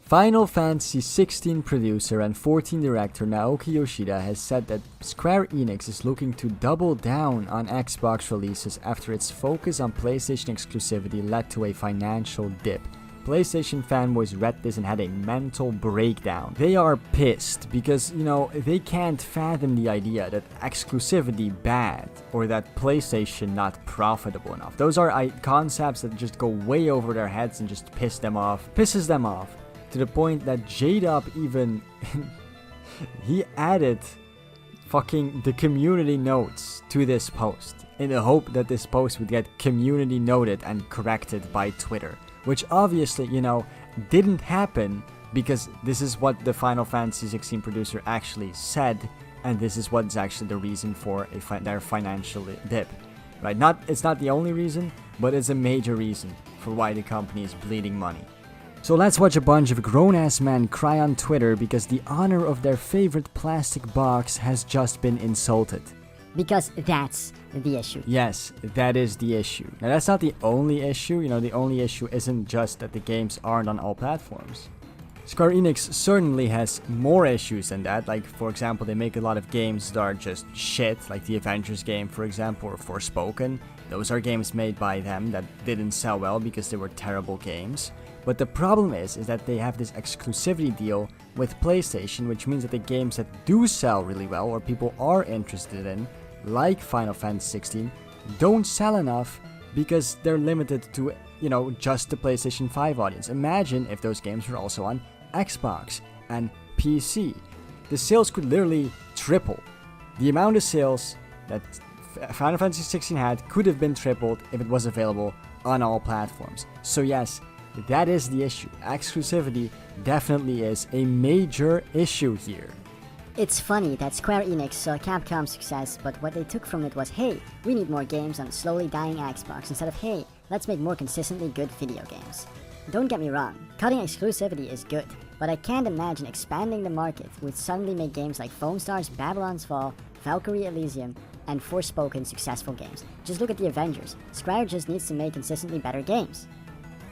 Final Fantasy 16 producer and 14 director Naoki Yoshida has said that Square Enix is looking to double down on Xbox releases after its focus on PlayStation exclusivity led to a financial dip. PlayStation fanboys read this and had a mental breakdown. They are pissed because, they can't fathom the idea that exclusivity bad or that PlayStation not profitable enough. Those are concepts that just go way over their heads and just pisses them off. To the point that J-Dub even he added fucking the community notes to this post in the hope that this post would get community noted and corrected by Twitter, which obviously, didn't happen because this is what the Final Fantasy 16 producer actually said, and this is what's actually the reason for their financial dip, right? It's not the only reason, but it's a major reason for why the company is bleeding money. So let's watch a bunch of grown-ass men cry on Twitter because the honor of their favorite plastic box has just been insulted. Because that's the issue. Yes, that is the issue. Now that's not the only issue, the only issue isn't just that the games aren't on all platforms. Square Enix certainly has more issues than that, like for example they make a lot of games that are just shit, like the Avengers game for example, or Forspoken. Those are games made by them that didn't sell well because they were terrible games. But the problem is that they have this exclusivity deal with PlayStation, which means that the games that do sell really well or people are interested in, like Final Fantasy 16, don't sell enough because they're limited to, just the PlayStation 5 audience. Imagine if those games were also on Xbox and PC. The sales could literally triple. The amount of sales that Final Fantasy 16 had could have been tripled if it was available on all platforms. So yes, that is the issue. Exclusivity definitely is a major issue here. It's funny that Square Enix saw Capcom's success, but what they took from it was, hey, we need more games on a slowly dying Xbox, instead of, hey, let's make more consistently good video games. Don't get me wrong, cutting exclusivity is good, but I can't imagine expanding the market would suddenly make games like Foam Stars, Babylon's Fall, Valkyrie Elysium, and Forspoken successful games. Just look at the Avengers. Square just needs to make consistently better games.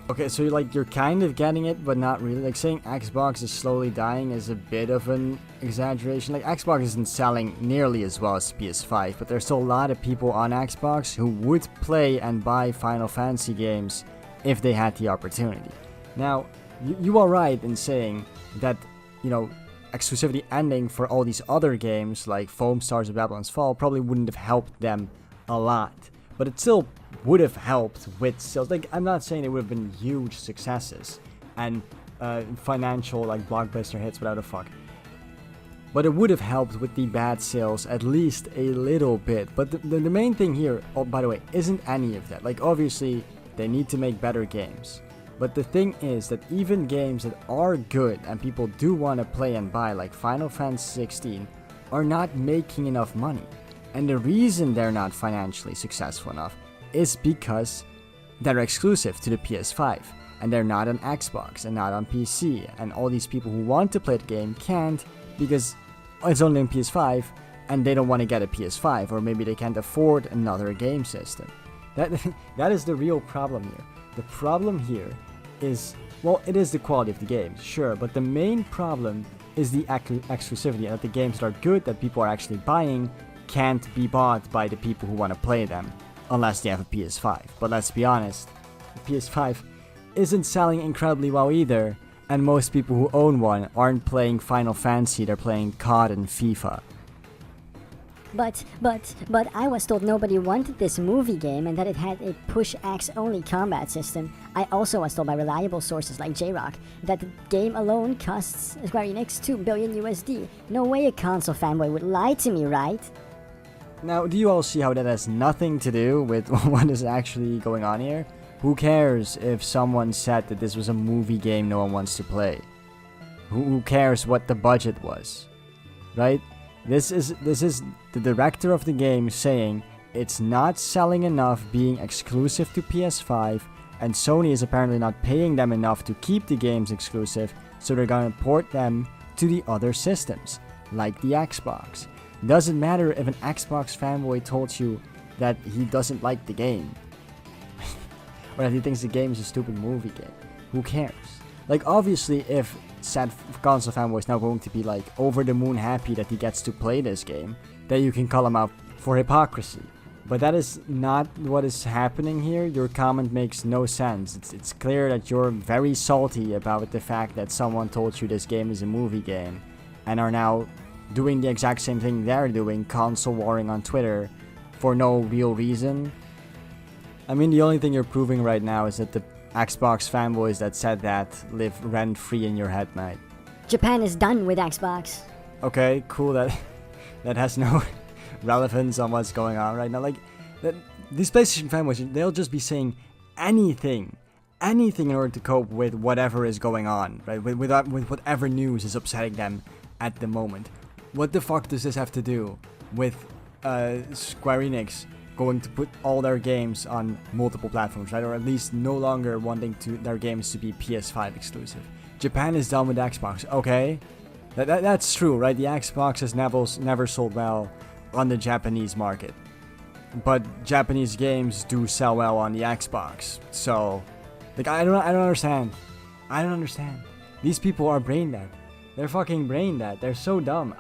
Okay, so you're kind of getting it, but not really. Like saying Xbox is slowly dying is a bit of an exaggeration. Like Xbox isn't selling nearly as well as PS5, but there's still a lot of people on Xbox who would play and buy Final Fantasy games if they had the opportunity. Now, you are right in saying that, exclusivity ending for all these other games like Foam Stars or Babylon's Fall probably wouldn't have helped them a lot. But it still would have helped with sales. Like, I'm not saying it would have been huge successes and financial, blockbuster hits, whatever the fuck. But it would have helped with the bad sales at least a little bit. But the main thing here, by the way, isn't any of that. Like, obviously, they need to make better games. But the thing is that even games that are good and people do want to play and buy, like Final Fantasy 16, are not making enough money. And the reason they're not financially successful enough is because they're exclusive to the PS5 and they're not on Xbox and not on PC, and all these people who want to play the game can't because it's only on PS5 and they don't want to get a PS5, or maybe they can't afford another game system. That is the real problem here. The problem here is, well, it is the quality of the games, sure, but the main problem is the exclusivity, and that the games that are good that people are actually buying can't be bought by the people who want to play them unless they have a PS5. But let's be honest, the PS5 isn't selling incredibly well either, and most people who own one aren't playing Final Fantasy, they're playing COD and FIFA. But I was told nobody wanted this movie game and that it had a push-axe only combat system. I also was told by reliable sources like J-Rock that the game alone costs Square Enix $2 billion USD. No way a console fanboy would lie to me, right? Now, do you all see how that has nothing to do with what is actually going on here? Who cares if someone said that this was a movie game no one wants to play? Who cares what the budget was? Right? This is the director of the game saying it's not selling enough being exclusive to PS5, and Sony is apparently not paying them enough to keep the games exclusive, so they're gonna port them to the other systems, like the Xbox. Doesn't matter if an Xbox fanboy told you that he doesn't like the game, or that he thinks the game is a stupid movie game. Who cares? Like, obviously, if sad console fanboys now going to be like over the moon happy that he gets to play this game, that you can call him out for hypocrisy. But that is not what is happening here. Your comment makes no sense. It's clear that you're very salty about the fact that someone told you this game is a movie game and are now doing the exact same thing they're doing, console warring on Twitter for no real reason. I mean, the only thing you're proving right now is that the Xbox fanboys that said that live rent-free in your head, mate. Japan is done with Xbox. Okay, cool. That has no relevance on what's going on right now. Like, these PlayStation fanboys, they'll just be saying anything in order to cope with whatever is going on, right? With whatever news is upsetting them at the moment. What the fuck does this have to do with Square Enix going to put all their games on multiple platforms, right? Or at least no longer wanting their games to be PS5 exclusive. Japan is done with Xbox, okay? That's true, right? The Xbox has never sold well on the Japanese market. But Japanese games do sell well on the Xbox. So, like, I don't understand. I don't understand. These people are brain dead. They're fucking brain dead. They're so dumb.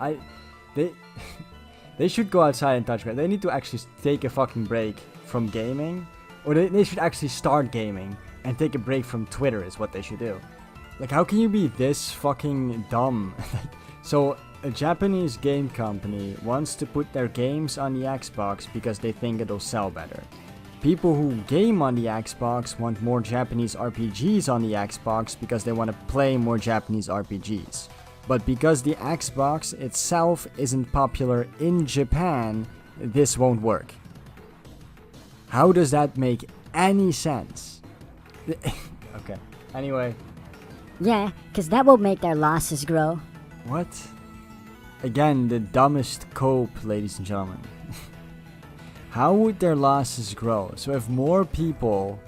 They should go outside and touch grass. They need to actually take a fucking break from gaming. Or they should actually start gaming and take a break from Twitter is what they should do. Like, how can you be this fucking dumb? So, a Japanese game company wants to put their games on the Xbox because they think it'll sell better. People who game on the Xbox want more Japanese RPGs on the Xbox because they want to play more Japanese RPGs. But because the Xbox itself isn't popular in Japan, this won't work. How does that make any sense? Okay, anyway. Yeah, cause that will make their losses grow. What? Again, the dumbest cope, ladies and gentlemen. How would their losses grow? So if more people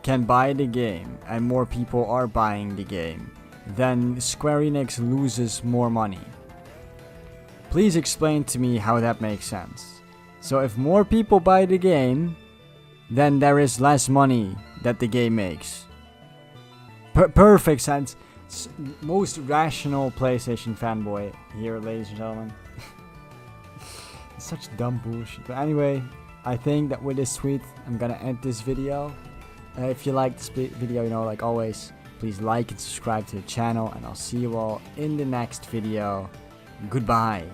can buy the game, and more people are buying the game, then Square Enix loses more money. Please explain to me how that makes sense. So if more people buy the game, then there is less money that the game makes. Perfect sense. Most rational PlayStation fanboy here, ladies and gentlemen. It's such dumb bullshit. But anyway, I think that with this tweet, I'm gonna end this video. If you like this video, you know, like always, please like and subscribe to the channel, and I'll see you all in the next video. Goodbye.